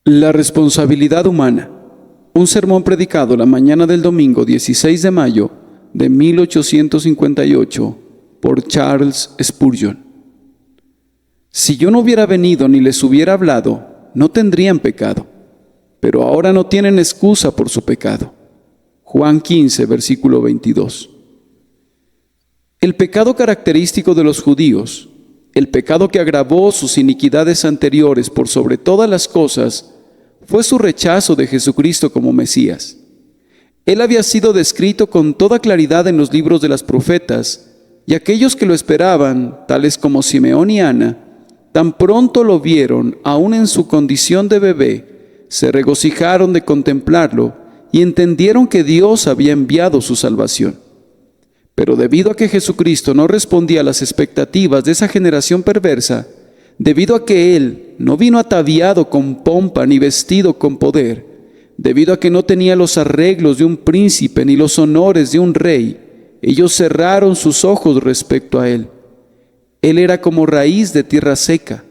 La responsabilidad humana. Un sermón predicado la mañana del domingo 16 de mayo de 1858 por Charles Spurgeon. Si yo no hubiera venido ni les hubiera hablado, no tendrían pecado, pero ahora no tienen excusa por su pecado. Juan 15, versículo 22. El pecado característico de los judíos, el pecado que agravó sus iniquidades anteriores por sobre todas las cosas, fue su rechazo de Jesucristo como Mesías. Él había sido descrito con toda claridad en los libros de las profetas, y aquellos que lo esperaban, tales como Simeón y Ana, tan pronto lo vieron, aún en su condición de bebé, se regocijaron de contemplarlo y entendieron que Dios había enviado su salvación. Pero debido a que Jesucristo no respondía a las expectativas de esa generación perversa, debido a que Él no vino ataviado con pompa ni vestido con poder, debido a que no tenía los arreglos de un príncipe ni los honores de un rey, ellos cerraron sus ojos respecto a Él. Él era como raíz de tierra seca.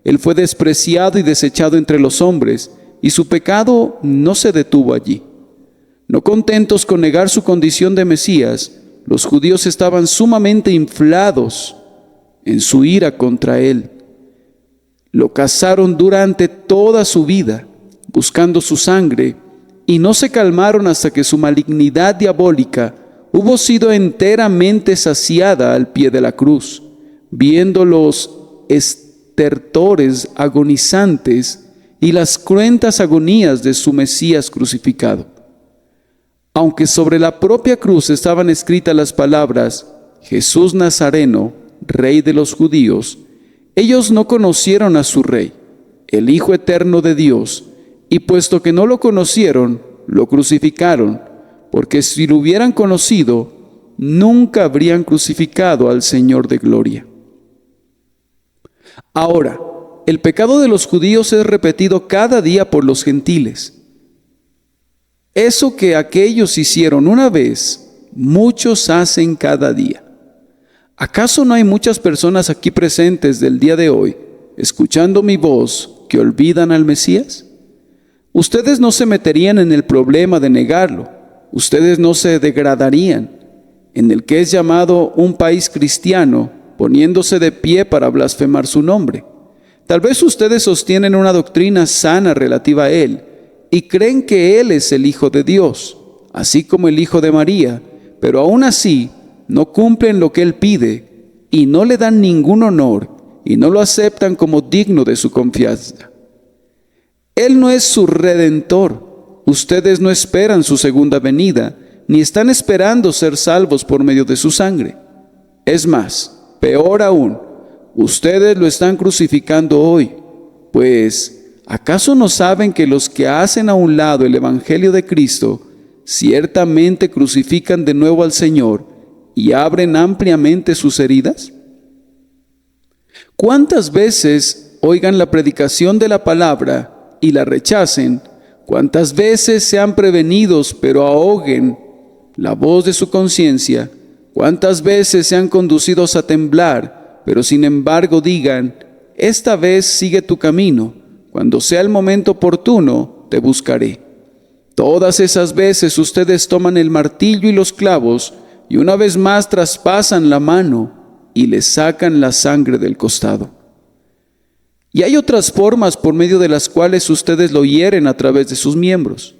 Él fue despreciado y desechado entre los hombres, y su pecado no se detuvo allí. No contentos con negar su condición de Mesías, los judíos estaban sumamente inflados en su ira contra Él. Lo cazaron durante toda su vida, buscando su sangre, y no se calmaron hasta que su malignidad diabólica hubo sido enteramente saciada al pie de la cruz, viendo los estertores agonizantes y las cruentas agonías de su Mesías crucificado. Aunque sobre la propia cruz estaban escritas las palabras Jesús Nazareno, Rey de los Judíos, ellos no conocieron a su Rey, el Hijo eterno de Dios, y puesto que no lo conocieron, lo crucificaron, porque si lo hubieran conocido, nunca habrían crucificado al Señor de gloria. Ahora, el pecado de los judíos es repetido cada día por los gentiles. Eso que aquellos hicieron una vez, muchos hacen cada día. ¿Acaso no hay muchas personas aquí presentes del día de hoy, escuchando mi voz, que olvidan al Mesías? Ustedes no se meterían en el problema de negarlo. Ustedes no se degradarían en el que es llamado un país cristiano, poniéndose de pie para blasfemar su nombre. Tal vez ustedes sostienen una doctrina sana relativa a Él y creen que Él es el Hijo de Dios, así como el Hijo de María, pero aún así no cumplen lo que Él pide y no le dan ningún honor y no lo aceptan como digno de su confianza. Él no es su Redentor. Ustedes no esperan su segunda venida, ni están esperando ser salvos por medio de su sangre. Es más, peor aún, ustedes lo están crucificando hoy, pues ¿acaso no saben que los que hacen a un lado el Evangelio de Cristo ciertamente crucifican de nuevo al Señor y abren ampliamente sus heridas? ¿Cuántas veces oigan la predicación de la palabra y la rechacen? ¿Cuántas veces sean prevenidos pero ahoguen la voz de su conciencia? ¿Cuántas veces sean conducidos a temblar, pero sin embargo digan, esta vez sigue tu camino, cuando sea el momento oportuno, te buscaré? Todas esas veces ustedes toman el martillo y los clavos, y una vez más traspasan la mano y le sacan la sangre del costado. Y hay otras formas por medio de las cuales ustedes lo hieren a través de sus miembros.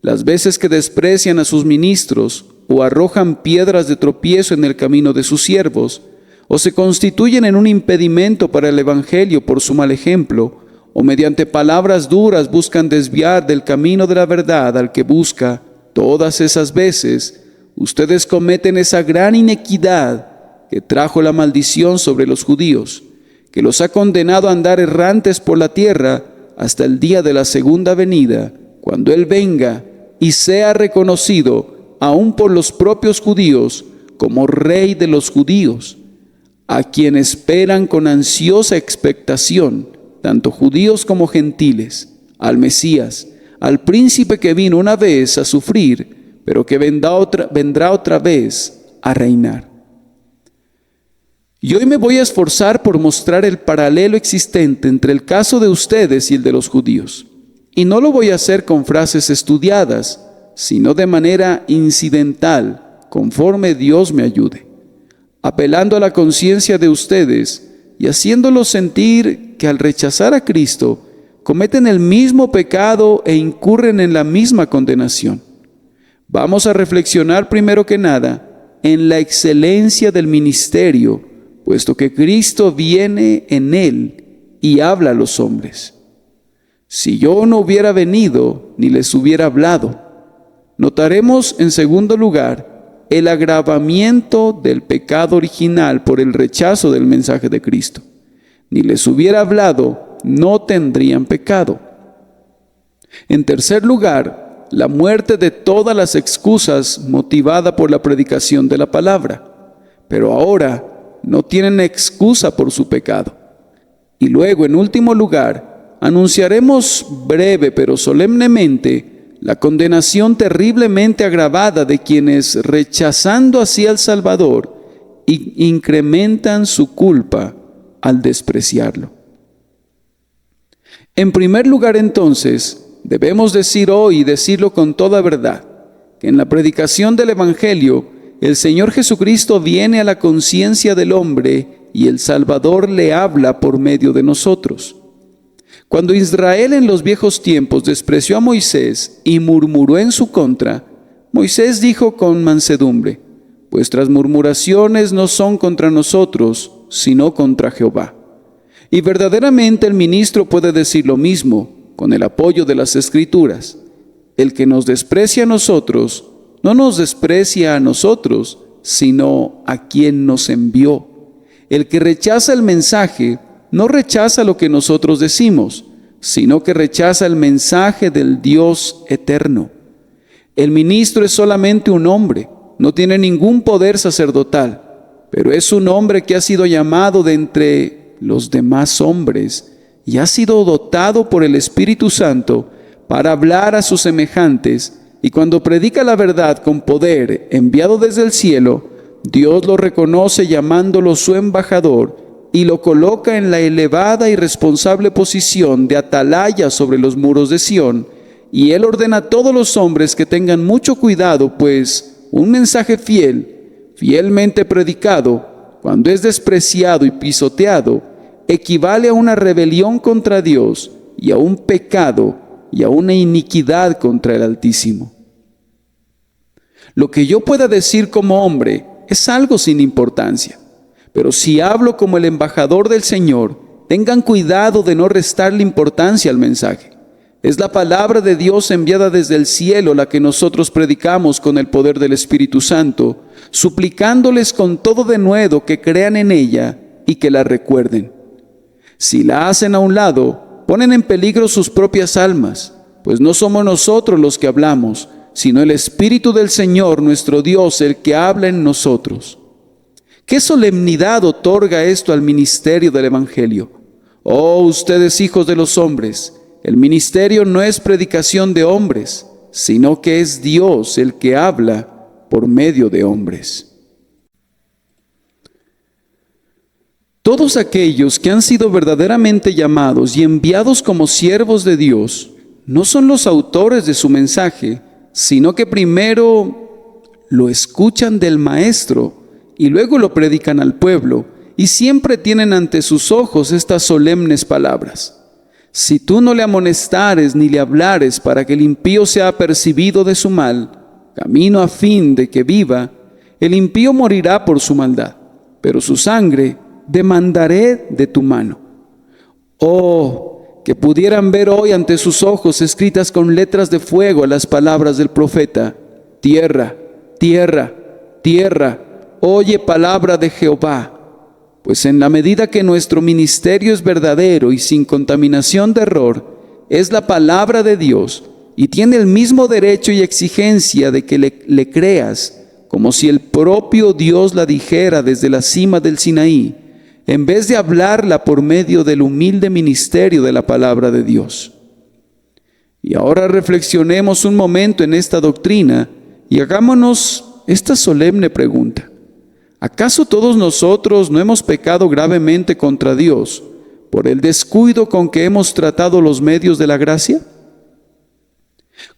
Las veces que desprecian a sus ministros, o arrojan piedras de tropiezo en el camino de sus siervos, o se constituyen en un impedimento para el Evangelio por su mal ejemplo, o mediante palabras duras buscan desviar del camino de la verdad al que busca, todas esas veces ustedes cometen esa gran inequidad que trajo la maldición sobre los judíos, que los ha condenado a andar errantes por la tierra hasta el día de la segunda venida, cuando Él venga y sea reconocido aún por los propios judíos como Rey de los judíos, a quien esperan con ansiosa expectación, tanto judíos como gentiles, al Mesías, al príncipe que vino una vez a sufrir, pero que vendrá otra vez a reinar. Y hoy me voy a esforzar por mostrar el paralelo existente entre el caso de ustedes y el de los judíos. Y no lo voy a hacer con frases estudiadas, sino de manera incidental, conforme Dios me ayude, apelando a la conciencia de ustedes y haciéndolos sentir que al rechazar a Cristo cometen el mismo pecado e incurren en la misma condenación. Vamos a reflexionar primero que nada en la excelencia del ministerio, puesto que Cristo viene en él y habla a los hombres. Si yo no hubiera venido ni les hubiera hablado, notaremos en segundo lugar el agravamiento del pecado original por el rechazo del mensaje de Cristo. Ni les hubiera hablado, no tendrían pecado. En tercer lugar, la muerte de todas las excusas motivada por la predicación de la palabra. Pero ahora no tienen excusa por su pecado. Y luego, en último lugar, anunciaremos breve pero solemnemente la condenación terriblemente agravada de quienes, rechazando así al Salvador, incrementan su culpa al despreciarlo. En primer lugar, entonces, debemos decir hoy y decirlo con toda verdad, que en la predicación del Evangelio, el Señor Jesucristo viene a la conciencia del hombre y el Salvador le habla por medio de nosotros. Cuando Israel en los viejos tiempos despreció a Moisés y murmuró en su contra, Moisés dijo con mansedumbre: vuestras murmuraciones no son contra nosotros, sino contra Jehová. Y verdaderamente el ministro puede decir lo mismo, con el apoyo de las Escrituras. El que nos desprecia a nosotros, no nos desprecia a nosotros, sino a quien nos envió. El que rechaza el mensaje, no rechaza lo que nosotros decimos, sino que rechaza el mensaje del Dios eterno. El ministro es solamente un hombre, no tiene ningún poder sacerdotal, pero es un hombre que ha sido llamado de entre los demás hombres y ha sido dotado por el Espíritu Santo para hablar a sus semejantes, y cuando predica la verdad con poder enviado desde el cielo, Dios lo reconoce llamándolo su embajador y lo coloca en la elevada y responsable posición de atalaya sobre los muros de Sión, y él ordena a todos los hombres que tengan mucho cuidado, pues un mensaje fielmente predicado, cuando es despreciado y pisoteado, equivale a una rebelión contra Dios y a un pecado y a una iniquidad contra el Altísimo. Lo que yo pueda decir como hombre es algo sin importancia, pero si hablo como el embajador del Señor, tengan cuidado de no restarle importancia al mensaje. Es la palabra de Dios enviada desde el cielo la que nosotros predicamos con el poder del Espíritu Santo, suplicándoles con todo denuedo que crean en ella y que la recuerden. Si la hacen a un lado, ponen en peligro sus propias almas, pues no somos nosotros los que hablamos, sino el Espíritu del Señor nuestro Dios el que habla en nosotros. ¿Qué solemnidad otorga esto al ministerio del Evangelio? Oh, ustedes hijos de los hombres, el ministerio no es predicación de hombres, sino que es Dios el que habla por medio de hombres. Todos aquellos que han sido verdaderamente llamados y enviados como siervos de Dios, no son los autores de su mensaje, sino que primero lo escuchan del Maestro y luego lo predican al pueblo, y siempre tienen ante sus ojos estas solemnes palabras: si tú no le amonestares ni le hablares para que el impío sea apercibido de su mal, camino a fin de que viva, el impío morirá por su maldad, pero su sangre demandaré de tu mano. Oh, que pudieran ver hoy ante sus ojos escritas con letras de fuego las palabras del profeta: tierra, tierra, tierra, oye palabra de Jehová. Pues en la medida que nuestro ministerio es verdadero y sin contaminación de error, es la palabra de Dios y tiene el mismo derecho y exigencia de que le creas, como si el propio Dios la dijera desde la cima del Sinaí, en vez de hablarla por medio del humilde ministerio de la palabra de Dios. Y ahora reflexionemos un momento en esta doctrina y hagámonos esta solemne pregunta: ¿acaso todos nosotros no hemos pecado gravemente contra Dios por el descuido con que hemos tratado los medios de la gracia?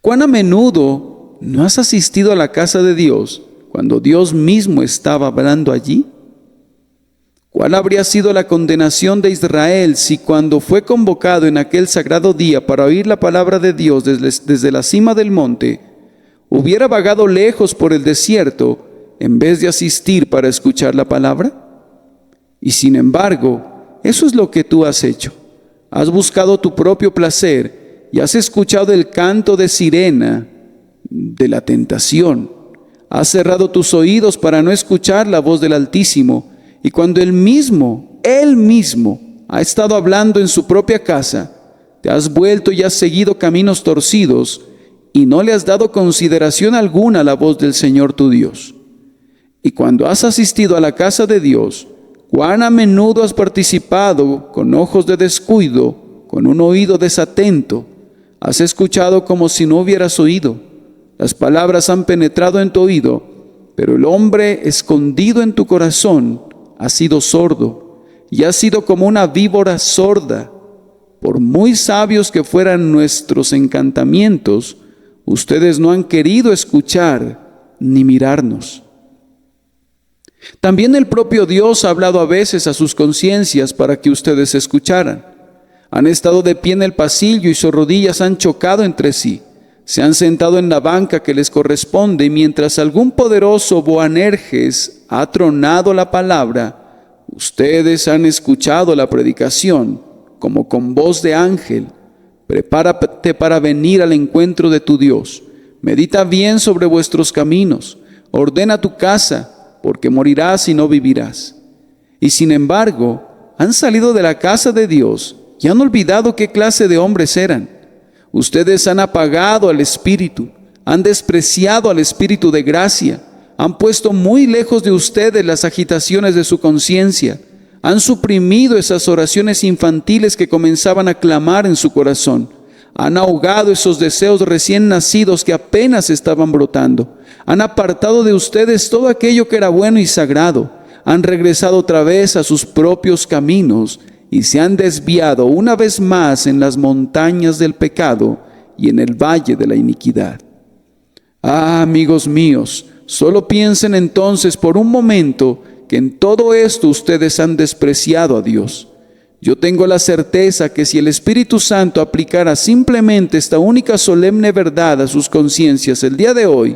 ¿Cuán a menudo no has asistido a la casa de Dios cuando Dios mismo estaba hablando allí? ¿Cuál habría sido la condenación de Israel si cuando fue convocado en aquel sagrado día para oír la palabra de Dios desde la cima del monte, hubiera vagado lejos por el desierto en vez de asistir para escuchar la palabra? Y sin embargo, eso es lo que tú has hecho. Has buscado tu propio placer y has escuchado el canto de sirena de la tentación. Has cerrado tus oídos para no escuchar la voz del Altísimo, y cuando Él mismo ha estado hablando en su propia casa, te has vuelto y has seguido caminos torcidos y no le has dado consideración alguna a la voz del Señor tu Dios. Y cuando has asistido a la casa de Dios, cuán a menudo has participado con ojos de descuido, con un oído desatento. Has escuchado como si no hubieras oído. Las palabras han penetrado en tu oído, pero el hombre escondido en tu corazón ha sido sordo y ha sido como una víbora sorda. Por muy sabios que fueran nuestros encantamientos, ustedes no han querido escuchar ni mirarnos. También el propio Dios ha hablado a veces a sus conciencias para que ustedes escucharan. Han estado de pie en el pasillo y sus rodillas han chocado entre sí. Se han sentado en la banca que les corresponde y mientras algún poderoso Boanerges ha tronado la palabra, ustedes han escuchado la predicación como con voz de ángel. Prepárate para venir al encuentro de tu Dios. Medita bien sobre vuestros caminos. Ordena tu casa, porque morirás y no vivirás. Y sin embargo, han salido de la casa de Dios y han olvidado qué clase de hombres eran. Ustedes han apagado al Espíritu, han despreciado al Espíritu de gracia, han puesto muy lejos de ustedes las agitaciones de su conciencia, han suprimido esas oraciones infantiles que comenzaban a clamar en su corazón, han ahogado esos deseos recién nacidos que apenas estaban brotando, han apartado de ustedes todo aquello que era bueno y sagrado, han regresado otra vez a sus propios caminos, y se han desviado una vez más en las montañas del pecado y en el valle de la iniquidad. Ah, amigos míos, solo piensen entonces por un momento que en todo esto ustedes han despreciado a Dios. Yo tengo la certeza que si el Espíritu Santo aplicara simplemente esta única solemne verdad a sus conciencias el día de hoy,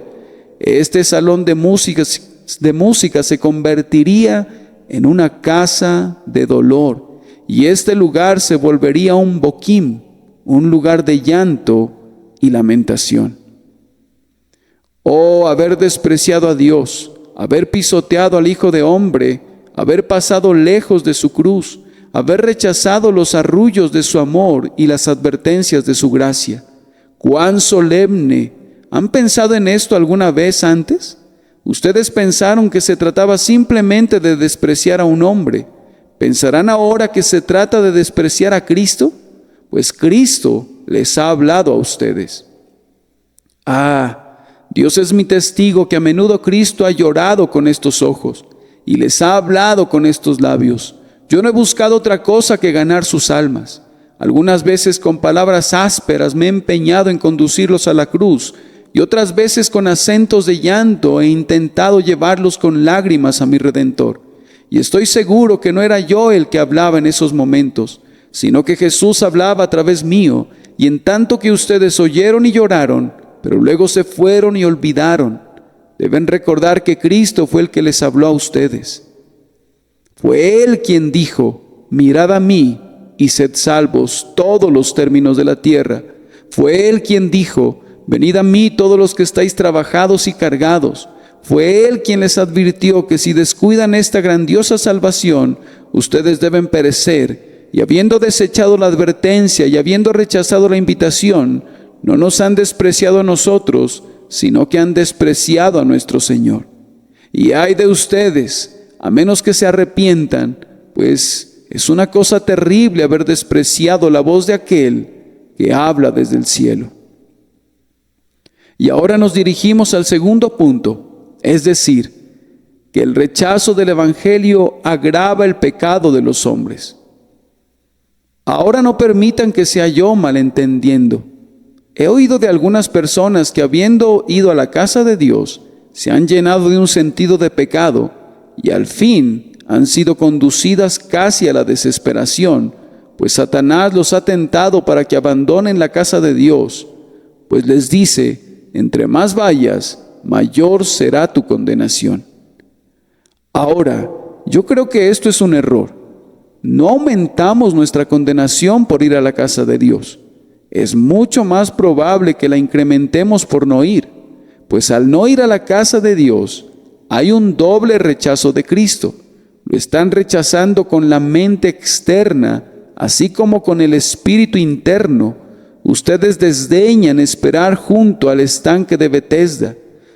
este salón de música se convertiría en una casa de dolor. Y este lugar se volvería un boquim, un lugar de llanto y lamentación. Oh, haber despreciado a Dios, haber pisoteado al Hijo de Hombre, haber pasado lejos de su cruz, haber rechazado los arrullos de su amor y las advertencias de su gracia. ¡Cuán solemne! ¿Han pensado en esto alguna vez antes? Ustedes pensaron que se trataba simplemente de despreciar a un hombre. ¿Pensarán ahora que se trata de despreciar a Cristo? Pues Cristo les ha hablado a ustedes. Ah, Dios es mi testigo que a menudo Cristo ha llorado con estos ojos y les ha hablado con estos labios. Yo no he buscado otra cosa que ganar sus almas. Algunas veces con palabras ásperas me he empeñado en conducirlos a la cruz y otras veces con acentos de llanto he intentado llevarlos con lágrimas a mi Redentor. Y estoy seguro que no era yo el que hablaba en esos momentos, sino que Jesús hablaba a través mío, y en tanto que ustedes oyeron y lloraron, pero luego se fueron y olvidaron, deben recordar que Cristo fue el que les habló a ustedes. Fue Él quien dijo, mirad a mí y sed salvos todos los términos de la tierra. Fue Él quien dijo, venid a mí todos los que estáis trabajados y cargados. Fue Él quien les advirtió que si descuidan esta grandiosa salvación, ustedes deben perecer, y habiendo desechado la advertencia y habiendo rechazado la invitación, no nos han despreciado a nosotros, sino que han despreciado a nuestro Señor. Y ay de ustedes, a menos que se arrepientan, pues es una cosa terrible haber despreciado la voz de aquel que habla desde el cielo. Y ahora nos dirigimos al segundo punto. Es decir, que el rechazo del Evangelio agrava el pecado de los hombres. Ahora no permitan que sea yo malentendiendo. He oído de algunas personas que, habiendo ido a la casa de Dios, se han llenado de un sentido de pecado y al fin han sido conducidas casi a la desesperación, pues Satanás los ha tentado para que abandonen la casa de Dios, pues les dice: entre más vayas, mayor será tu condenación. Ahora, yo creo que esto es un error. No aumentamos nuestra condenación por ir a la casa de Dios. Es mucho más probable que la incrementemos por no ir, pues al no ir a la casa de Dios, hay un doble rechazo de Cristo. Lo están rechazando con la mente externa, así como con el espíritu interno. Ustedes desdeñan esperar junto al estanque de Betesda.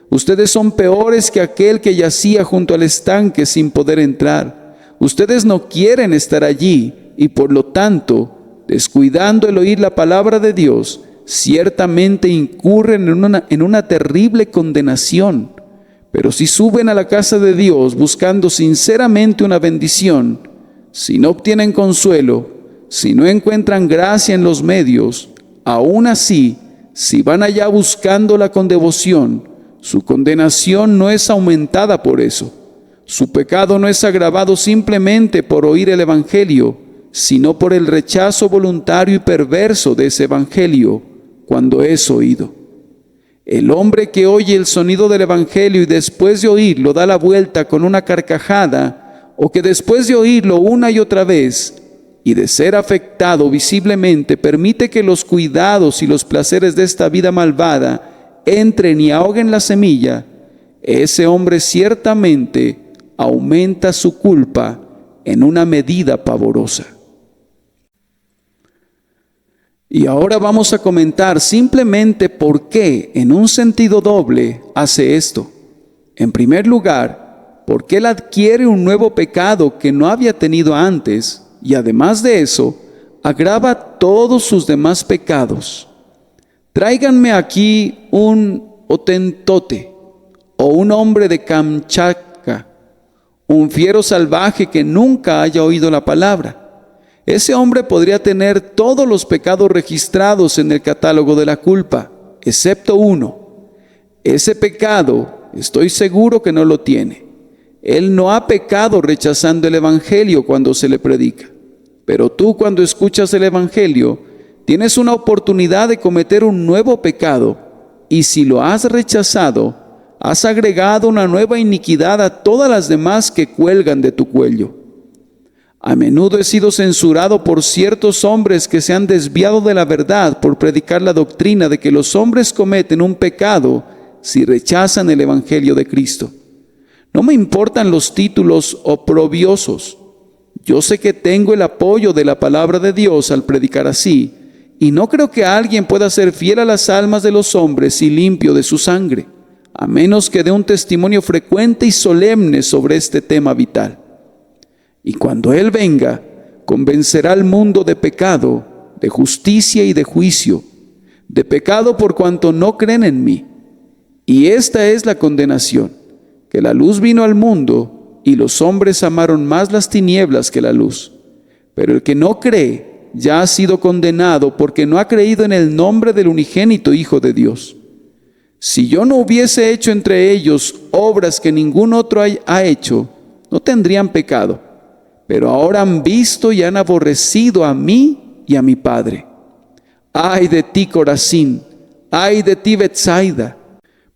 Ustedes son peores que aquel que yacía junto al estanque sin poder entrar. Ustedes no quieren estar allí y por lo tanto, descuidando el oír la palabra de Dios, ciertamente incurren en una terrible condenación. Pero si suben a la casa de Dios buscando sinceramente una bendición, si no obtienen consuelo, si no encuentran gracia en los medios, aún así, si van allá buscándola con devoción, su condenación no es aumentada por eso. Su pecado no es agravado simplemente por oír el Evangelio, sino por el rechazo voluntario y perverso de ese Evangelio cuando es oído. El hombre que oye el sonido del Evangelio y después de oírlo da la vuelta con una carcajada, o que después de oírlo una y otra vez y de ser afectado visiblemente permite que los cuidados y los placeres de esta vida malvada entren y ahoguen la semilla, ese hombre ciertamente aumenta su culpa en una medida pavorosa. Y ahora vamos a comentar simplemente por qué, en un sentido doble, hace esto. En primer lugar, porque él adquiere un nuevo pecado que no había tenido antes, y además de eso, agrava todos sus demás pecados. Tráiganme aquí un Hotentote, o un hombre de Kamchatka, un fiero salvaje que nunca haya oído la palabra. Ese hombre podría tener todos los pecados registrados en el catálogo de la culpa, excepto uno. Ese pecado, estoy seguro que no lo tiene. Él no ha pecado rechazando el Evangelio cuando se le predica. Pero tú, cuando escuchas el Evangelio, tienes una oportunidad de cometer un nuevo pecado, y si lo has rechazado, has agregado una nueva iniquidad a todas las demás que cuelgan de tu cuello. A menudo he sido censurado por ciertos hombres que se han desviado de la verdad por predicar la doctrina de que los hombres cometen un pecado si rechazan el Evangelio de Cristo. No me importan los títulos oprobiosos. Yo sé que tengo el apoyo de la palabra de Dios al predicar así, y no creo que alguien pueda ser fiel a las almas de los hombres y limpio de su sangre, a menos que dé un testimonio frecuente y solemne sobre este tema vital. Y cuando Él venga, convencerá al mundo de pecado, de justicia y de juicio. De pecado por cuanto no creen en mí. Y esta es la condenación, que la luz vino al mundo, y los hombres amaron más las tinieblas que la luz. Pero el que no cree ya ha sido condenado porque no ha creído en el nombre del unigénito Hijo de Dios. Si yo no hubiese hecho entre ellos obras que ningún otro ha hecho, no tendrían pecado. Pero ahora han visto y han aborrecido a mí y a mi Padre. ¡Ay de ti, Corazín! ¡Ay de ti, Betsaida!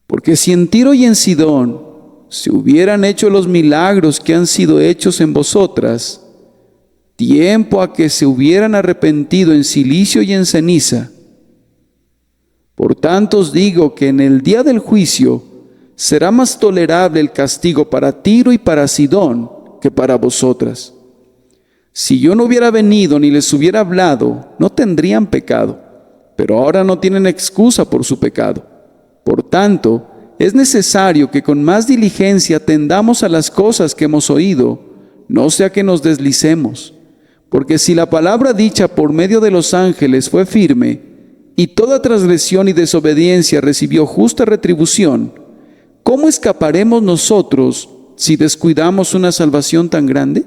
Porque si en Tiro y en Sidón se hubieran hecho los milagros que han sido hechos en vosotras, tiempo a que se hubieran arrepentido en cilicio y en ceniza. Por tanto os digo que en el día del juicio será más tolerable el castigo para Tiro y para Sidón que para vosotras. Si yo no hubiera venido ni les hubiera hablado, no tendrían pecado, pero ahora no tienen excusa por su pecado. Por tanto, es necesario que con más diligencia atendamos a las cosas que hemos oído, no sea que nos deslicemos. Porque si la palabra dicha por medio de los ángeles fue firme, y toda transgresión y desobediencia recibió justa retribución, ¿cómo escaparemos nosotros si descuidamos una salvación tan grande?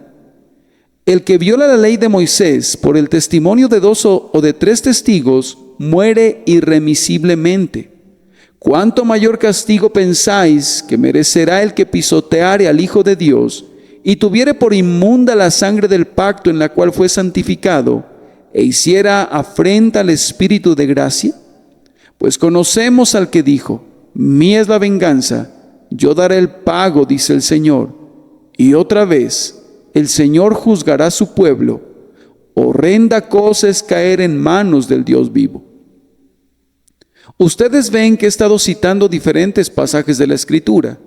El que viola la ley de Moisés por el testimonio de 2 o de 3 testigos muere irremisiblemente. ¿Cuánto mayor castigo pensáis que merecerá el que pisoteare al Hijo de Dios y tuviere por inmunda la sangre del pacto en la cual fue santificado e hiciera afrenta al Espíritu de gracia? Pues conocemos al que dijo: mía es la venganza, yo daré el pago, dice el Señor. Y otra vez, el Señor juzgará a su pueblo. Horrenda cosa es caer en manos del Dios vivo. Ustedes ven que he estado citando diferentes pasajes de la Escritura,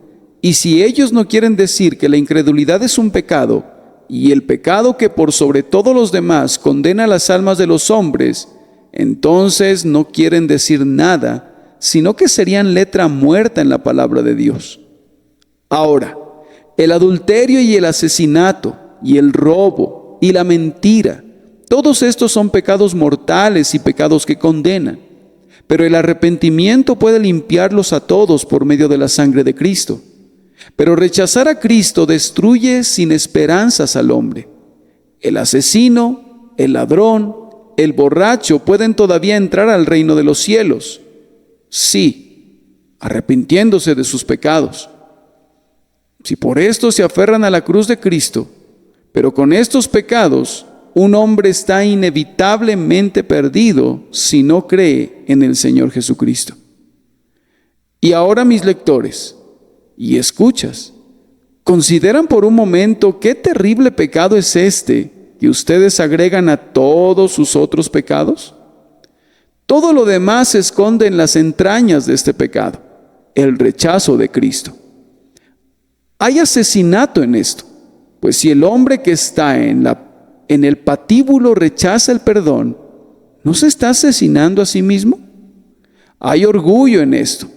y si ellos no quieren decir que la incredulidad es un pecado, y el pecado que por sobre todos los demás condena las almas de los hombres, entonces no quieren decir nada, sino que serían letra muerta en la palabra de Dios. Ahora, el adulterio y el asesinato, y el robo, y la mentira, todos estos son pecados mortales y pecados que condenan. Pero el arrepentimiento puede limpiarlos a todos por medio de la sangre de Cristo. Pero rechazar a Cristo destruye sin esperanzas al hombre. El asesino, el ladrón, el borracho pueden todavía entrar al reino de los cielos. Sí, arrepintiéndose de sus pecados. Si por esto se aferran a la cruz de Cristo, pero con estos pecados, un hombre está inevitablemente perdido si no cree en el Señor Jesucristo. Y ahora, mis lectores y escuchas, consideran por un momento qué terrible pecado es este que ustedes agregan a todos sus otros pecados. Todo lo demás se esconde en las entrañas de este pecado, el rechazo de Cristo. Hay asesinato en esto, pues si el hombre que está en el patíbulo rechaza el perdón, ¿no se está asesinando a sí mismo? Hay orgullo en esto,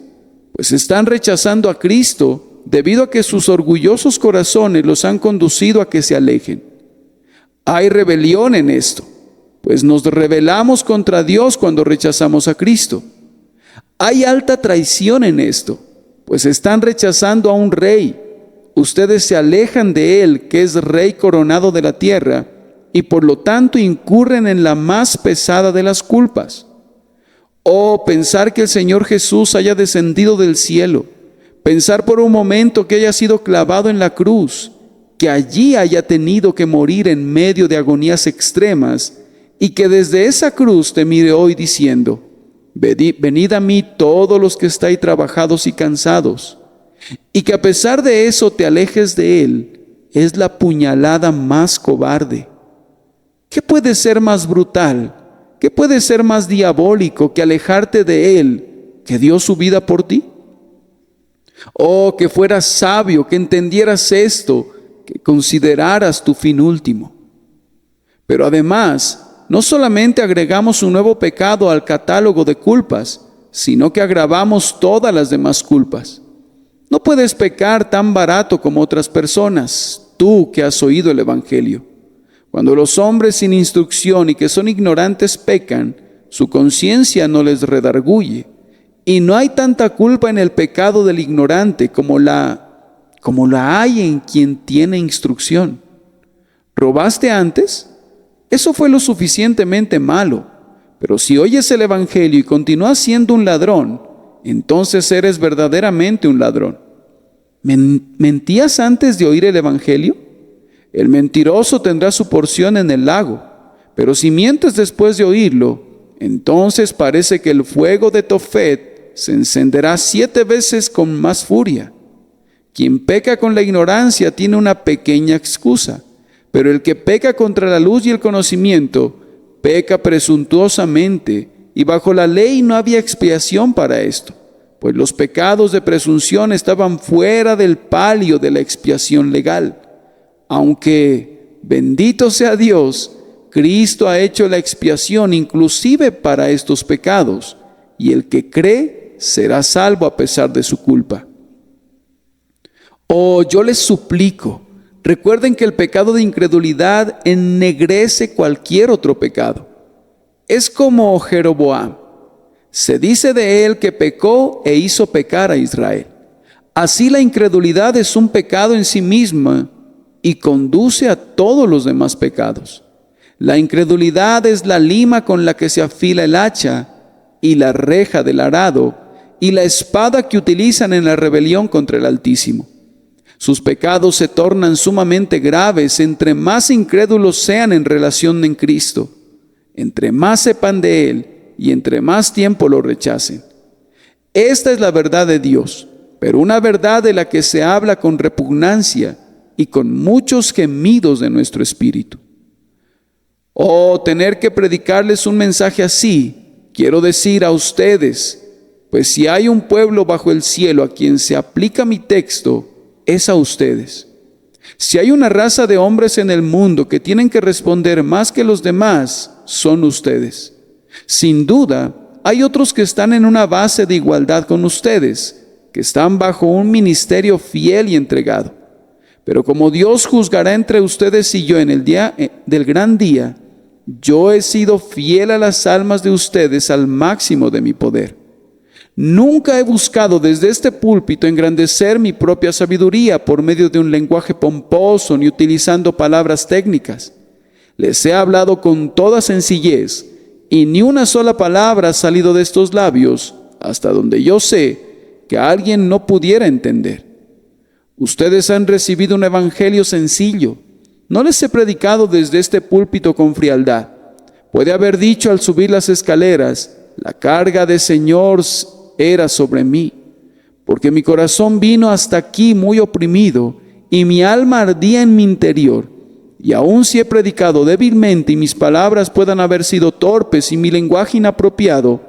pues están rechazando a Cristo debido a que sus orgullosos corazones los han conducido a que se alejen. Hay rebelión en esto, pues nos rebelamos contra Dios cuando rechazamos a Cristo. Hay alta traición en esto, pues están rechazando a un rey. Ustedes se alejan de él, que es rey coronado de la tierra, y por lo tanto incurren en la más pesada de las culpas. Oh, pensar que el Señor Jesús haya descendido del cielo, pensar por un momento que haya sido clavado en la cruz, que allí haya tenido que morir en medio de agonías extremas, y que desde esa cruz te mire hoy diciendo: venid a mí todos los que estáis trabajados y cansados, y que a pesar de eso te alejes de él, es la puñalada más cobarde. ¿Qué puede ser más brutal? ¿Qué puede ser más diabólico que alejarte de él, que dio su vida por ti? Oh, que fueras sabio, que entendieras esto, que consideraras tu fin último. Pero además, no solamente agregamos un nuevo pecado al catálogo de culpas, sino que agravamos todas las demás culpas. No puedes pecar tan barato como otras personas, tú que has oído el Evangelio. Cuando los hombres sin instrucción y que son ignorantes pecan, su conciencia no les redarguye. Y no hay tanta culpa en el pecado del ignorante como la hay en quien tiene instrucción. ¿Robaste antes? Eso fue lo suficientemente malo. Pero si oyes el Evangelio y continúas siendo un ladrón, entonces eres verdaderamente un ladrón. ¿Mentías antes de oír el Evangelio? El mentiroso tendrá su porción en el lago, pero si mientes después de oírlo, entonces parece que el fuego de Tofet se encenderá 7 veces con más furia. Quien peca con la ignorancia tiene una pequeña excusa, pero el que peca contra la luz y el conocimiento, peca presuntuosamente, y bajo la ley no había expiación para esto, pues los pecados de presunción estaban fuera del palio de la expiación legal. Aunque, bendito sea Dios, Cristo ha hecho la expiación inclusive para estos pecados, y el que cree será salvo a pesar de su culpa. Oh, yo les suplico, recuerden que el pecado de incredulidad ennegrece cualquier otro pecado. Es como Jeroboam. Se dice de él que pecó e hizo pecar a Israel. Así la incredulidad es un pecado en sí misma y conduce a todos los demás pecados. La incredulidad es la lima con la que se afila el hacha, y la reja del arado, y la espada que utilizan en la rebelión contra el Altísimo. Sus pecados se tornan sumamente graves entre más incrédulos sean en relación en Cristo, entre más sepan de Él y entre más tiempo lo rechacen. Esta es la verdad de Dios, pero una verdad de la que se habla con repugnancia y con muchos gemidos de nuestro espíritu. Oh, tener que predicarles un mensaje así, quiero decir a ustedes, pues si hay un pueblo bajo el cielo a quien se aplica mi texto, es a ustedes. Si hay una raza de hombres en el mundo que tienen que responder más que los demás, son ustedes. Sin duda, hay otros que están en una base de igualdad con ustedes, que están bajo un ministerio fiel y entregado. Pero como Dios juzgará entre ustedes y yo en el día del gran día, yo he sido fiel a las almas de ustedes al máximo de mi poder. Nunca he buscado desde este púlpito engrandecer mi propia sabiduría por medio de un lenguaje pomposo ni utilizando palabras técnicas. Les he hablado con toda sencillez y ni una sola palabra ha salido de estos labios hasta donde yo sé que alguien no pudiera entender. Ustedes han recibido un evangelio sencillo. No les he predicado desde este púlpito con frialdad. Puede haber dicho al subir las escaleras, la carga del Señor era sobre mí, porque mi corazón vino hasta aquí muy oprimido y mi alma ardía en mi interior. Y aun si he predicado débilmente y mis palabras puedan haber sido torpes y mi lenguaje inapropiado,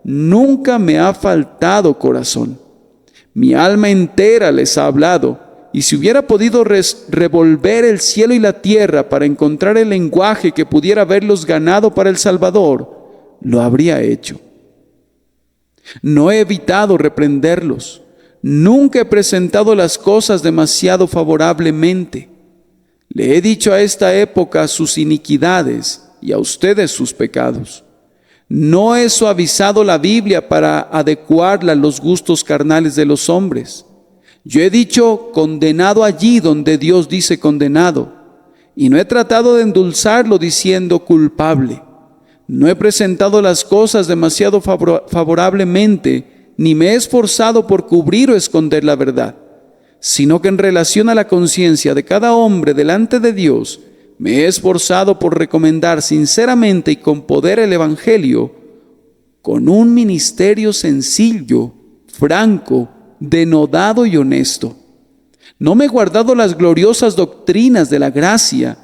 nunca me ha faltado corazón. Mi alma entera les ha hablado, y si hubiera podido revolver el cielo y la tierra para encontrar el lenguaje que pudiera haberlos ganado para el Salvador, lo habría hecho. No he evitado reprenderlos. Nunca he presentado las cosas demasiado favorablemente. Le he dicho a esta época sus iniquidades y a ustedes sus pecados. No he suavizado la Biblia para adecuarla a los gustos carnales de los hombres. Yo he dicho condenado allí donde Dios dice condenado, y no he tratado de endulzarlo diciendo culpable. No he presentado las cosas demasiado favorablemente, ni me he esforzado por cubrir o esconder la verdad, sino que en relación a la conciencia de cada hombre delante de Dios, me he esforzado por recomendar sinceramente y con poder el Evangelio, con un ministerio sencillo, franco, denodado y honesto. No me he guardado las gloriosas doctrinas de la gracia,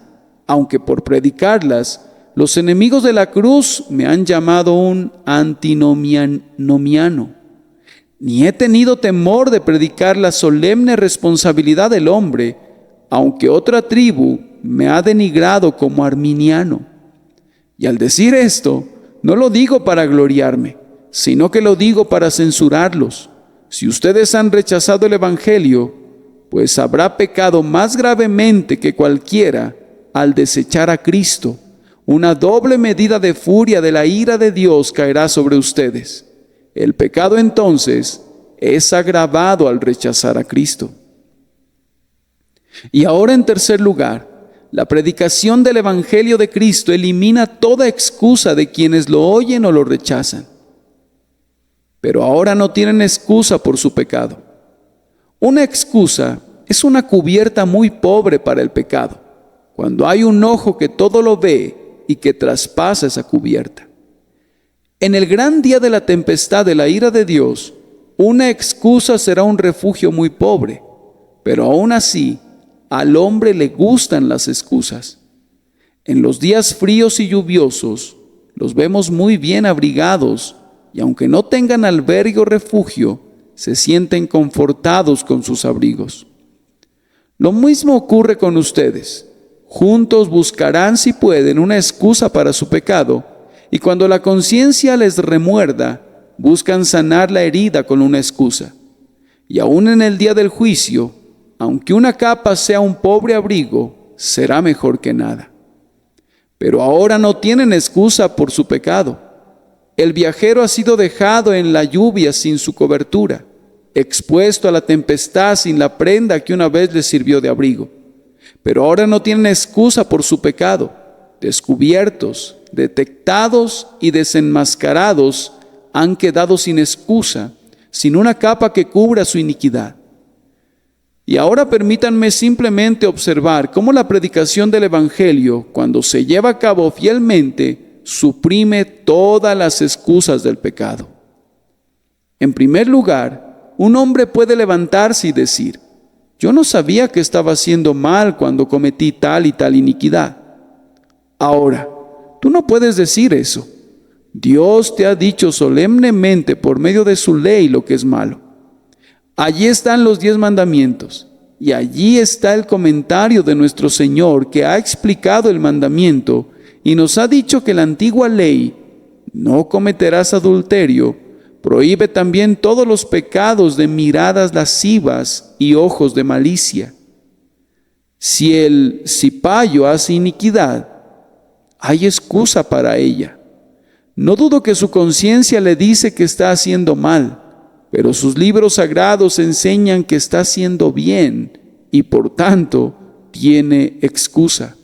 aunque por predicarlas, los enemigos de la cruz me han llamado un antinomiano. Ni he tenido temor de predicar la solemne responsabilidad del hombre, aunque otra tribu me ha denigrado como arminiano. Y al decir esto, no lo digo para gloriarme, sino que lo digo para censurarlos. Si ustedes han rechazado el Evangelio, pues habrá pecado más gravemente que cualquiera al desechar a Cristo. Una doble medida de furia de la ira de Dios caerá sobre ustedes. El pecado entonces es agravado al rechazar a Cristo. Y ahora, en tercer lugar, la predicación del Evangelio de Cristo elimina toda excusa de quienes lo oyen o lo rechazan. Pero ahora no tienen excusa por su pecado. Una excusa es una cubierta muy pobre para el pecado, cuando hay un ojo que todo lo ve y que traspasa esa cubierta. En el gran día de la tempestad de la ira de Dios, una excusa será un refugio muy pobre, pero aún así, al hombre le gustan las excusas. En los días fríos y lluviosos, los vemos muy bien abrigados, y aunque no tengan albergue o refugio, se sienten confortados con sus abrigos. Lo mismo ocurre con ustedes. Juntos buscarán, si pueden, una excusa para su pecado, y cuando la conciencia les remuerda, buscan sanar la herida con una excusa. Y aún en el día del juicio, aunque una capa sea un pobre abrigo, será mejor que nada. Pero ahora no tienen excusa por su pecado. El viajero ha sido dejado en la lluvia sin su cobertura, expuesto a la tempestad sin la prenda que una vez les sirvió de abrigo. Pero ahora no tienen excusa por su pecado, descubiertos, detectados y desenmascarados han quedado sin excusa, sin una capa que cubra su iniquidad. Y ahora permítanme simplemente observar cómo la predicación del Evangelio, cuando se lleva a cabo fielmente, suprime todas las excusas del pecado. En primer lugar, un hombre puede levantarse y decir: yo no sabía que estaba haciendo mal cuando cometí tal y tal iniquidad. Ahora, tú no puedes decir eso. Dios te ha dicho solemnemente por medio de su ley lo que es malo. Allí están los 10 mandamientos, y allí está el comentario de nuestro Señor que ha explicado el mandamiento y nos ha dicho que la antigua ley, no cometerás adulterio, prohíbe también todos los pecados de miradas lascivas y ojos de malicia. Si el cipayo hace iniquidad, hay excusa para ella. No dudo que su conciencia le dice que está haciendo mal, pero sus libros sagrados enseñan que está haciendo bien y por tanto tiene excusa.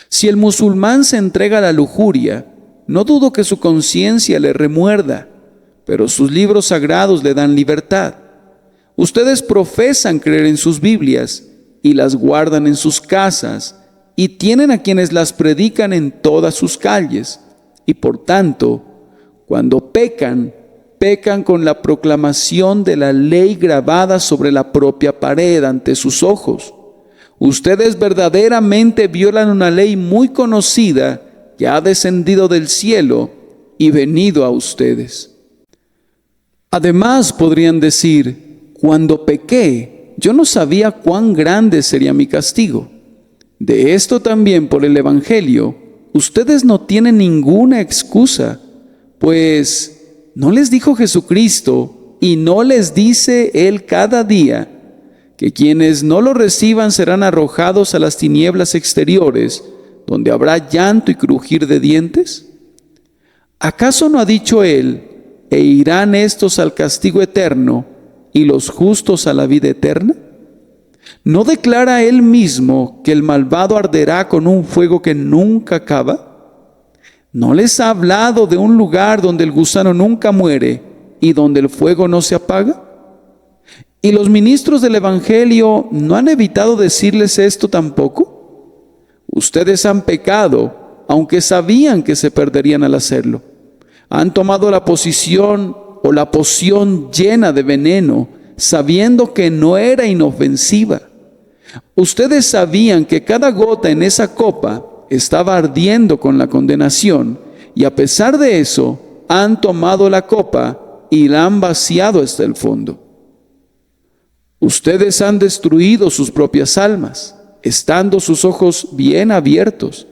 Si el musulmán se entrega a la lujuria, no dudo que su conciencia le remuerda, pero sus libros sagrados le dan libertad. Ustedes profesan creer en sus Biblias y las guardan en sus casas y tienen a quienes las predican en todas sus calles. Y por tanto, cuando pecan, pecan con la proclamación de la ley grabada sobre la propia pared ante sus ojos. Ustedes verdaderamente violan una ley muy conocida que ha descendido del cielo y venido a ustedes. Además, podrían decir: cuando pequé, yo no sabía cuán grande sería mi castigo. De esto también, por el Evangelio, ustedes no tienen ninguna excusa, pues ¿no les dijo Jesucristo y no les dice Él cada día que quienes no lo reciban serán arrojados a las tinieblas exteriores, donde habrá llanto y crujir de dientes? ¿Acaso no ha dicho Él: e irán estos al castigo eterno y los justos a la vida eterna? ¿No declara Él mismo que el malvado arderá con un fuego que nunca acaba? ¿No les ha hablado de un lugar donde el gusano nunca muere y donde el fuego no se apaga? ¿Y los ministros del Evangelio no han evitado decirles esto tampoco? Ustedes han pecado, aunque sabían que se perderían al hacerlo. Han tomado la posición o la poción llena de veneno, sabiendo que no era inofensiva. Ustedes sabían que cada gota en esa copa estaba ardiendo con la condenación, y a pesar de eso, han tomado la copa y la han vaciado hasta el fondo. Ustedes han destruido sus propias almas, estando sus ojos bien abiertos.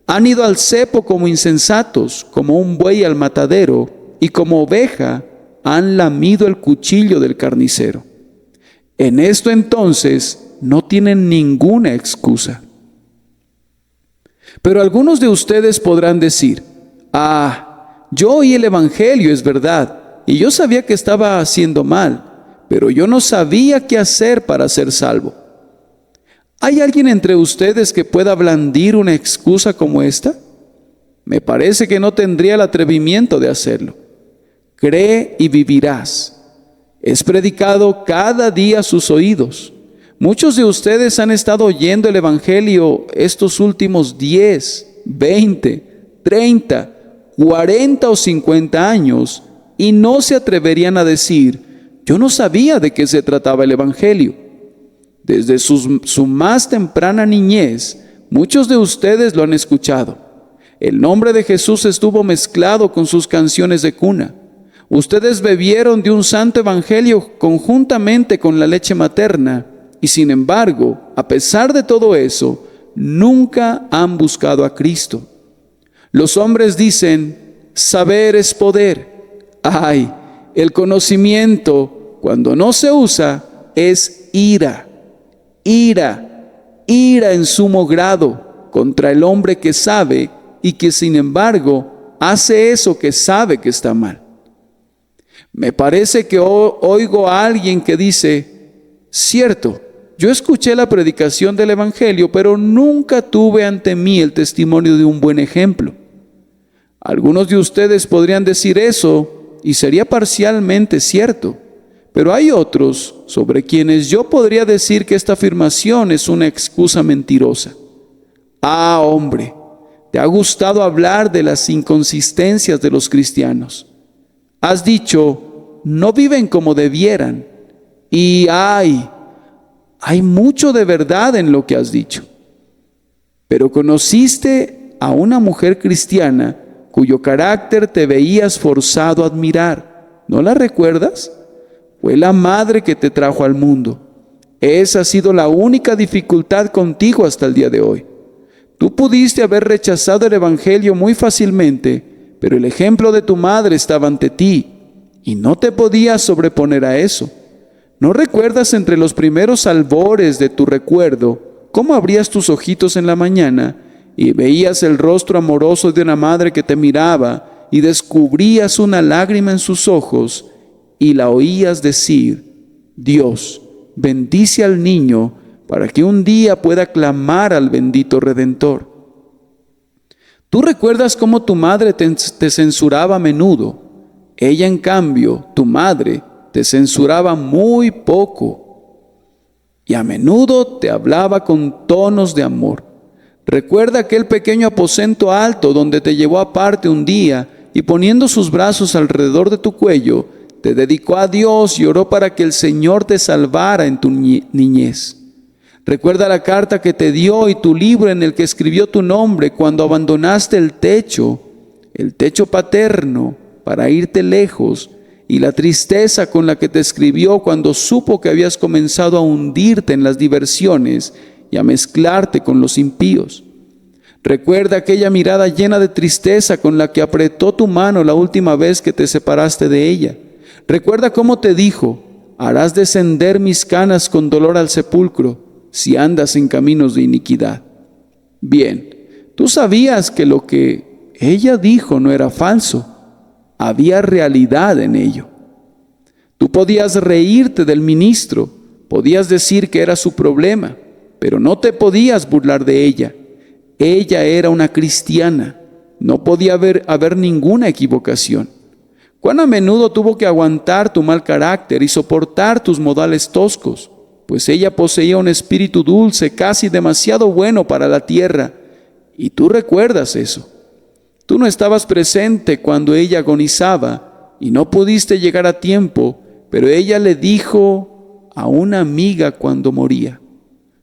Han ido al cepo como insensatos, como un buey al matadero, y como oveja han lamido el cuchillo del carnicero. En esto entonces no tienen ninguna excusa. Pero algunos de ustedes podrán decir: yo oí el Evangelio, es verdad, y yo sabía que estaba haciendo mal, pero yo no sabía qué hacer para ser salvo. ¿Hay alguien entre ustedes que pueda blandir una excusa como esta? Me parece que no tendría el atrevimiento de hacerlo. Cree y vivirás. Es predicado cada día a sus oídos. Muchos de ustedes han estado oyendo el Evangelio estos últimos 10, 20, 30, 40 o 50 años y no se atreverían a decir: yo no sabía de qué se trataba el Evangelio. Desde su más temprana niñez, muchos de ustedes lo han escuchado. El nombre de Jesús estuvo mezclado con sus canciones de cuna. Ustedes bebieron de un santo evangelio conjuntamente con la leche materna, y sin embargo, a pesar de todo eso, nunca han buscado a Cristo. Los hombres dicen: saber es poder. ¡Ay! El conocimiento, cuando no se usa, es ira. Ira en sumo grado contra el hombre que sabe y que sin embargo hace eso que sabe que está mal. Me parece que oigo a alguien que dice: cierto, yo escuché la predicación del Evangelio, pero nunca tuve ante mí el testimonio de un buen ejemplo. Algunos de ustedes podrían decir eso y sería parcialmente cierto, pero hay otros sobre quienes yo podría decir que esta afirmación es una excusa mentirosa. Ah, hombre, te ha gustado hablar de las inconsistencias de los cristianos. Has dicho, no viven como debieran. Y hay mucho de verdad en lo que has dicho. Pero conociste a una mujer cristiana cuyo carácter te veías forzado a admirar. ¿No la recuerdas? Fue la madre que te trajo al mundo. Esa ha sido la única dificultad contigo hasta el día de hoy. Tú pudiste haber rechazado el Evangelio muy fácilmente, pero el ejemplo de tu madre estaba ante ti y no te podías sobreponer a eso. ¿No recuerdas entre los primeros albores de tu recuerdo cómo abrías tus ojitos en la mañana y veías el rostro amoroso de una madre que te miraba y descubrías una lágrima en sus ojos y la oías decir, Dios, bendice al niño para que un día pueda clamar al bendito Redentor? Tú recuerdas cómo tu madre te censuraba a menudo. Ella, en cambio, tu madre, te censuraba muy poco y a menudo te hablaba con tonos de amor. Recuerda aquel pequeño aposento alto donde te llevó aparte un día y poniendo sus brazos alrededor de tu cuello, te dedicó a Dios y oró para que el Señor te salvara en tu niñez. Recuerda la carta que te dio y tu libro en el que escribió tu nombre cuando abandonaste el techo paterno para irte lejos, y la tristeza con la que te escribió cuando supo que habías comenzado a hundirte en las diversiones y a mezclarte con los impíos. Recuerda aquella mirada llena de tristeza con la que apretó tu mano la última vez que te separaste de ella. Recuerda cómo te dijo, harás descender mis canas con dolor al sepulcro si andas en caminos de iniquidad. Bien, tú sabías que lo que ella dijo no era falso. Había realidad en ello. Tú podías reírte del ministro, podías decir que era su problema, pero no te podías burlar de ella. Ella era una cristiana, no podía haber ninguna equivocación. ¿Cuán a menudo tuvo que aguantar tu mal carácter y soportar tus modales toscos? Pues ella poseía un espíritu dulce, casi demasiado bueno para la tierra, y tú recuerdas eso. Tú no estabas presente cuando ella agonizaba y no pudiste llegar a tiempo, pero ella le dijo a una amiga cuando moría,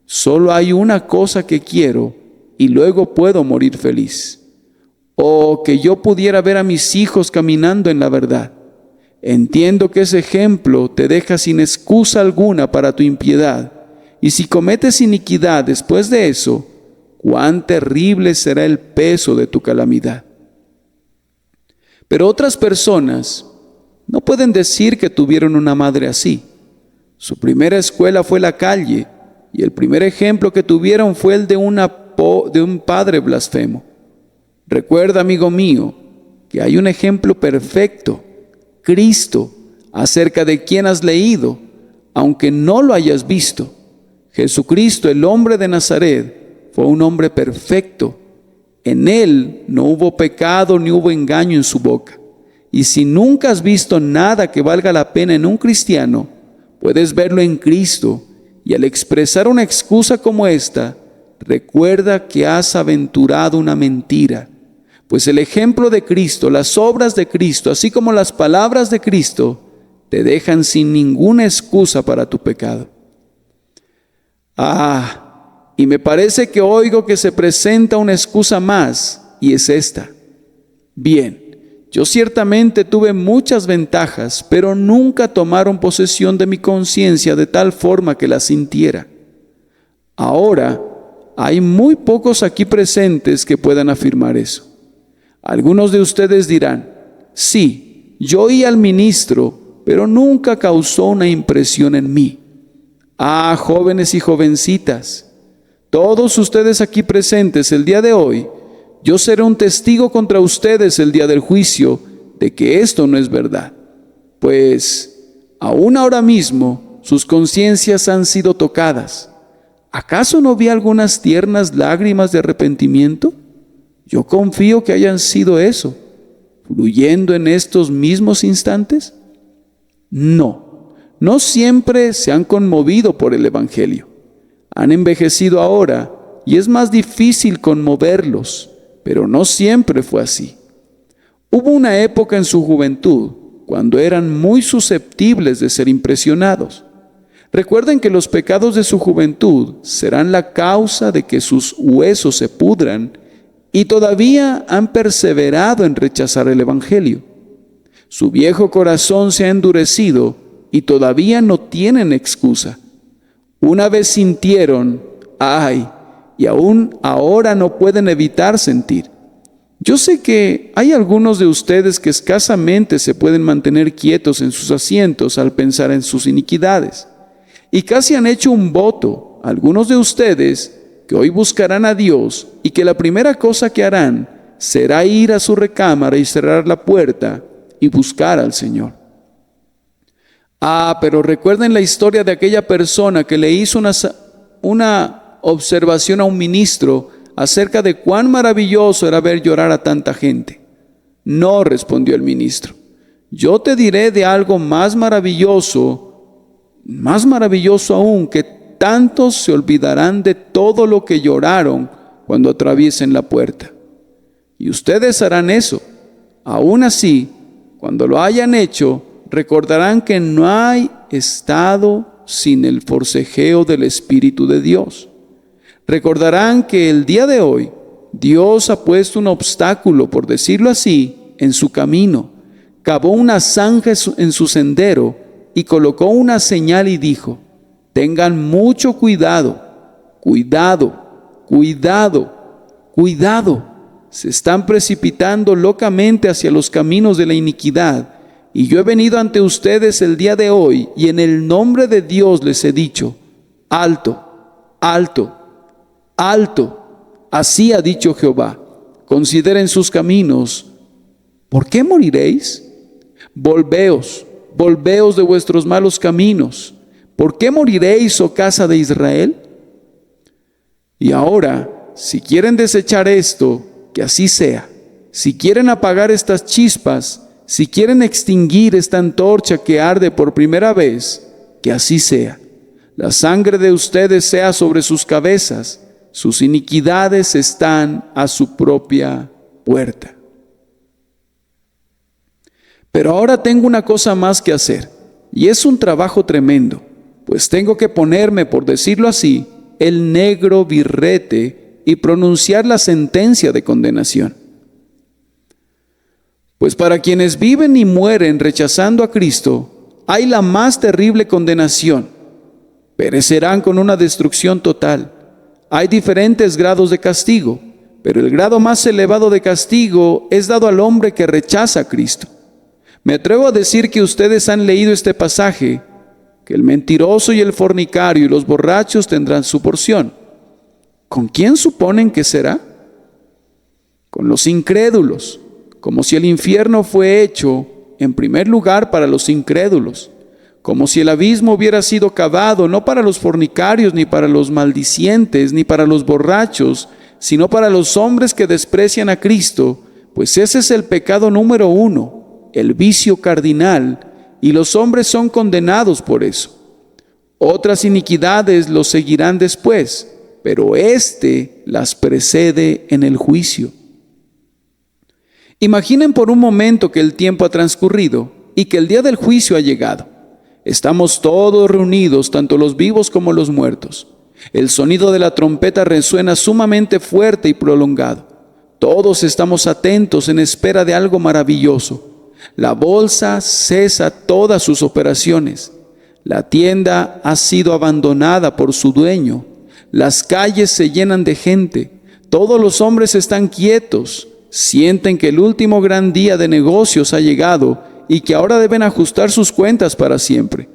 solo hay una cosa que quiero y luego puedo morir feliz. Oh, que yo pudiera ver a mis hijos caminando en la verdad. Entiendo que ese ejemplo te deja sin excusa alguna para tu impiedad, y si cometes iniquidad después de eso, cuán terrible será el peso de tu calamidad. Pero otras personas no pueden decir que tuvieron una madre así. Su primera escuela fue la calle y el primer ejemplo que tuvieron fue el de un padre blasfemo. Recuerda, amigo mío, que hay un ejemplo perfecto, Cristo, acerca de quien has leído, aunque no lo hayas visto. Jesucristo, el hombre de Nazaret, fue un hombre perfecto. En él no hubo pecado ni hubo engaño en su boca. Y si nunca has visto nada que valga la pena en un cristiano, puedes verlo en Cristo. Y al expresar una excusa como esta, recuerda que has aventurado una mentira. Pues el ejemplo de Cristo, las obras de Cristo, así como las palabras de Cristo, te dejan sin ninguna excusa para tu pecado. Y me parece que oigo que se presenta una excusa más, y es esta. Bien, yo ciertamente tuve muchas ventajas, pero nunca tomaron posesión de mi conciencia de tal forma que la sintiera. Ahora, hay muy pocos aquí presentes que puedan afirmar eso. Algunos de ustedes dirán, sí, yo oí al ministro, pero nunca causó una impresión en mí. Jóvenes y jovencitas, todos ustedes aquí presentes el día de hoy, yo seré un testigo contra ustedes el día del juicio de que esto no es verdad. Pues, aún ahora mismo, sus conciencias han sido tocadas. ¿Acaso no vi algunas tiernas lágrimas de arrepentimiento? Yo confío que hayan sido eso, fluyendo en estos mismos instantes? No siempre se han conmovido por el Evangelio. Han envejecido ahora y es más difícil conmoverlos, pero no siempre fue así. Hubo una época en su juventud cuando eran muy susceptibles de ser impresionados. Recuerden que los pecados de su juventud serán la causa de que sus huesos se pudran y todavía han perseverado en rechazar el Evangelio. Su viejo corazón se ha endurecido y todavía no tienen excusa. Una vez sintieron, ¡ay!, y aún ahora no pueden evitar sentir. Yo sé que hay algunos de ustedes que escasamente se pueden mantener quietos en sus asientos al pensar en sus iniquidades. Y casi han hecho un voto, algunos de ustedes, que hoy buscarán a Dios y que la primera cosa que harán será ir a su recámara y cerrar la puerta y buscar al Señor. Pero recuerden la historia de aquella persona que le hizo una observación a un ministro acerca de cuán maravilloso era ver llorar a tanta gente. No, respondió el ministro, yo te diré de algo más maravilloso aún, que tantos se olvidarán de todo lo que lloraron cuando atraviesen la puerta. Y ustedes harán eso. Aún así, cuando lo hayan hecho, recordarán que no hay estado sin el forcejeo del Espíritu de Dios. Recordarán que el día de hoy Dios ha puesto un obstáculo, por decirlo así, en su camino, cavó una zanja en su sendero y colocó una señal y dijo: tengan mucho cuidado, se están precipitando locamente hacia los caminos de la iniquidad. Y yo he venido ante ustedes el día de hoy y en el nombre de Dios les he dicho: alto, alto, alto. Así ha dicho Jehová, consideren sus caminos. ¿Por qué moriréis? Volveos de vuestros malos caminos. ¿Por qué moriréis, oh casa de Israel? Y ahora, si quieren desechar esto, que así sea. Si quieren apagar estas chispas, si quieren extinguir esta antorcha que arde por primera vez, que así sea. La sangre de ustedes sea sobre sus cabezas, sus iniquidades están a su propia puerta. Pero ahora tengo una cosa más que hacer, y es un trabajo tremendo, pues tengo que ponerme, por decirlo así, el negro birrete y pronunciar la sentencia de condenación. Pues para quienes viven y mueren rechazando a Cristo, hay la más terrible condenación. Perecerán con una destrucción total. Hay diferentes grados de castigo, pero el grado más elevado de castigo es dado al hombre que rechaza a Cristo. Me atrevo a decir que ustedes han leído este pasaje, que el mentiroso y el fornicario y los borrachos tendrán su porción. ¿Con quién suponen que será? Con los incrédulos, como si el infierno fue hecho en primer lugar para los incrédulos, como si el abismo hubiera sido cavado no para los fornicarios, ni para los maldicientes, ni para los borrachos, sino para los hombres que desprecian a Cristo, pues ese es el pecado número 1, el vicio cardinal, y los hombres son condenados por eso. Otras iniquidades los seguirán después, pero éste las precede en el juicio. Imaginen por un momento que el tiempo ha transcurrido y que el día del juicio ha llegado. Estamos todos reunidos, tanto los vivos como los muertos. El sonido de la trompeta resuena sumamente fuerte y prolongado. Todos estamos atentos en espera de algo maravilloso. La bolsa cesa todas sus operaciones. La tienda ha sido abandonada por su dueño. Las calles se llenan de gente. Todos los hombres están quietos. Sienten que el último gran día de negocios ha llegado y que ahora deben ajustar sus cuentas para siempre.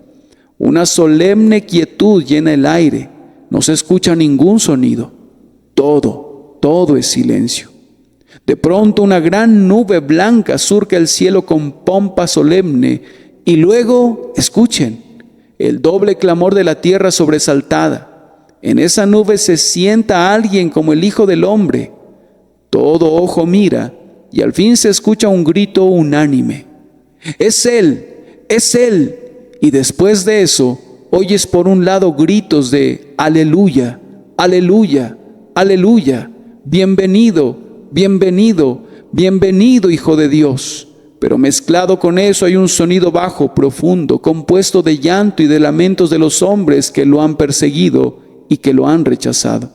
Una solemne quietud llena el aire. No se escucha ningún sonido. Todo es silencio. De pronto una gran nube blanca surca el cielo con pompa solemne y luego, escuchen, el doble clamor de la tierra sobresaltada. En esa nube se sienta alguien como el Hijo del Hombre. Todo ojo mira y al fin se escucha un grito unánime: ¡Es Él! ¡Es Él! Y después de eso, oyes por un lado gritos de aleluya, aleluya, aleluya, bienvenido, bienvenido, bienvenido, Hijo de Dios. Pero mezclado con eso hay un sonido bajo, profundo, compuesto de llanto y de lamentos de los hombres que lo han perseguido y que lo han rechazado.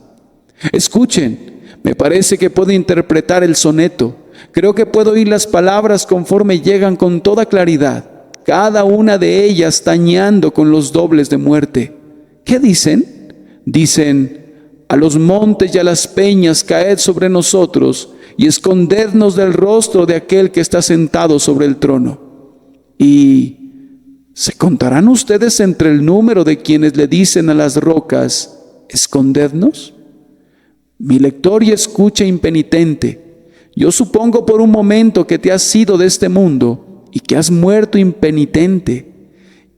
Escuchen, me parece que puedo interpretar el soneto. Creo que puedo oír las palabras conforme llegan con toda claridad, cada una de ellas tañendo con los dobles de muerte. ¿Qué dicen? Dicen: a los montes y a las peñas caed sobre nosotros, y escondednos del rostro de aquel que está sentado sobre el trono. ¿Y se contarán ustedes entre el número de quienes le dicen a las rocas: escondednos? Mi lector y escucha impenitente, yo supongo por un momento que te has ido de este mundo y que has muerto impenitente,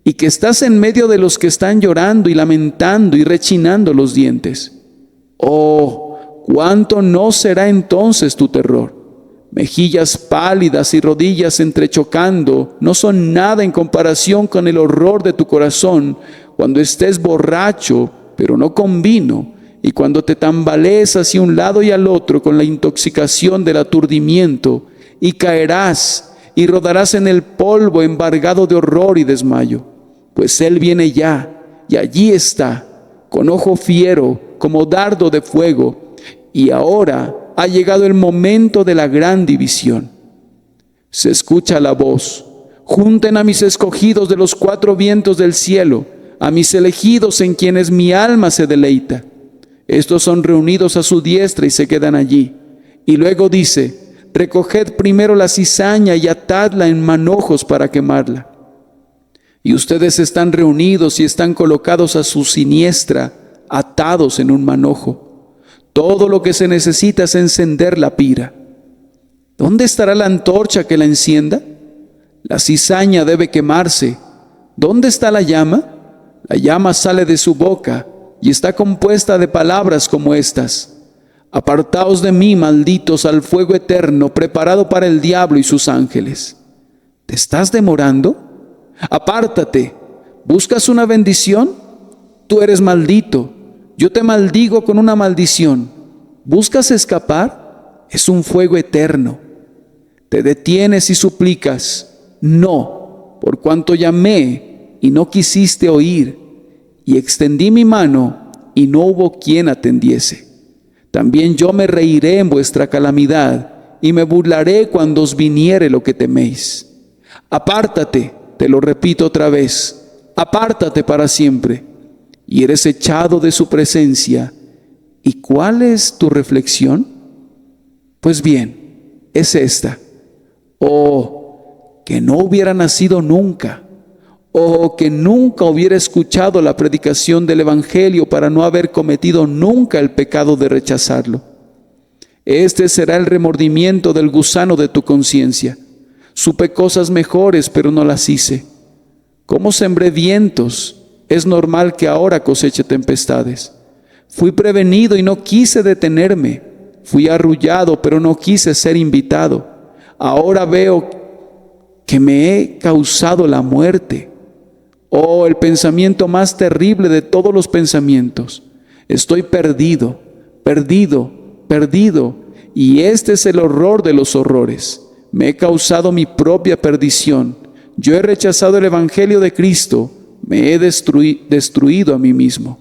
y que estás en medio de los que están llorando y lamentando y rechinando los dientes. Oh, ¿cuánto no será entonces tu terror? Mejillas pálidas y rodillas entrechocando no son nada en comparación con el horror de tu corazón cuando estés borracho, pero no con vino, y cuando te tambalees hacia un lado y al otro con la intoxicación del aturdimiento, y caerás y rodarás en el polvo embargado de horror y desmayo. Pues Él viene ya, y allí está, con ojo fiero como dardo de fuego, y ahora ha llegado el momento de la gran división. Se escucha la voz: junten a mis escogidos de los cuatro vientos del cielo, a mis elegidos en quienes mi alma se deleita. Estos son reunidos a su diestra y se quedan allí. Y luego dice: recoged primero la cizaña y atadla en manojos para quemarla. Y ustedes están reunidos y están colocados a su siniestra, atados en un manojo. Todo lo que se necesita es encender la pira. ¿Dónde estará la antorcha que la encienda? La cizaña debe quemarse. ¿Dónde está la llama? La llama sale de su boca y está compuesta de palabras como estas: apartaos de mí, malditos, al fuego eterno preparado para el diablo y sus ángeles. ¿Te estás demorando? Apártate. ¿Buscas una bendición? Tú eres maldito. Yo te maldigo con una maldición. ¿Buscas escapar? Es un fuego eterno. Te detienes y suplicas: no, por cuanto llamé y no quisiste oír, y extendí mi mano y no hubo quien atendiese. También yo me reiré en vuestra calamidad y me burlaré cuando os viniere lo que teméis. Apártate, te lo repito otra vez, apártate para siempre. Y eres echado de su presencia. ¿Y cuál es tu reflexión? Pues bien, es esta: oh, que no hubiera nacido nunca, oh, que nunca hubiera escuchado la predicación del Evangelio para no haber cometido nunca el pecado de rechazarlo. Este será el remordimiento del gusano de tu conciencia. Supe cosas mejores, pero no las hice. ¿Cómo sembré vientos? Es normal que ahora coseche tempestades. Fui prevenido y no quise detenerme. Fui arrullado, pero no quise ser invitado. Ahora veo que me he causado la muerte. Oh, el pensamiento más terrible de todos los pensamientos. Estoy perdido, perdido, perdido. Y este es el horror de los horrores. Me he causado mi propia perdición. Yo he rechazado el Evangelio de Cristo. Me he destruido a mí mismo.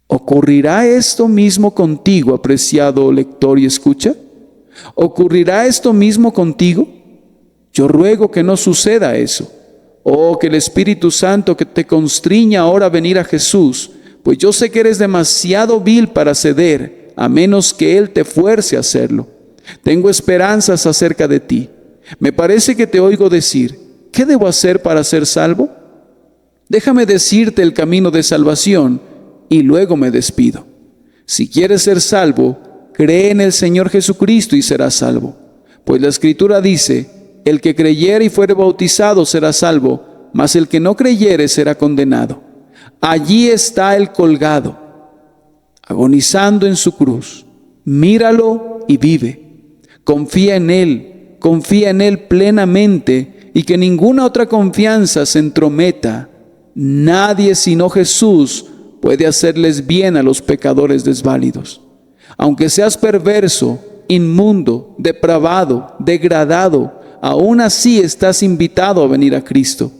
¿Ocurrirá esto mismo contigo, apreciado lector y escucha? ¿Ocurrirá esto mismo contigo? Yo ruego que no suceda eso. Oh, que el Espíritu Santo que te constriña ahora a venir a Jesús, pues yo sé que eres demasiado vil para ceder, a menos que Él te fuerce a hacerlo. Tengo esperanzas acerca de ti. Me parece que te oigo decir: ¿qué debo hacer para ser salvo? Déjame decirte el camino de salvación y luego me despido. Si quieres ser salvo, cree en el Señor Jesucristo y serás salvo. Pues la Escritura dice: el que creyere y fuere bautizado será salvo, mas el que no creyere será condenado. Allí está el colgado, agonizando en su cruz. Míralo y vive. Confía en Él plenamente y que ninguna otra confianza se entrometa. Nadie sino Jesús puede hacerles bien a los pecadores desválidos. Aunque seas perverso, inmundo, depravado, degradado, aún así estás invitado a venir a Cristo.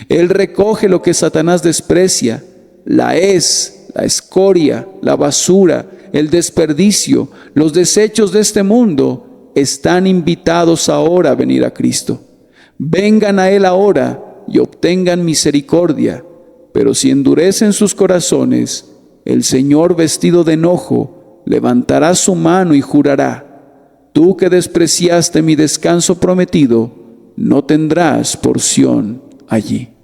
Él recoge lo que Satanás desprecia, la escoria, la basura, el desperdicio, los desechos de este mundo. Están invitados ahora a venir a Cristo. Vengan a Él ahora y obtengan misericordia. Pero si endurecen sus corazones, el Señor, vestido de enojo, levantará su mano y jurará: tú que despreciaste mi descanso prometido, no tendrás porción allí.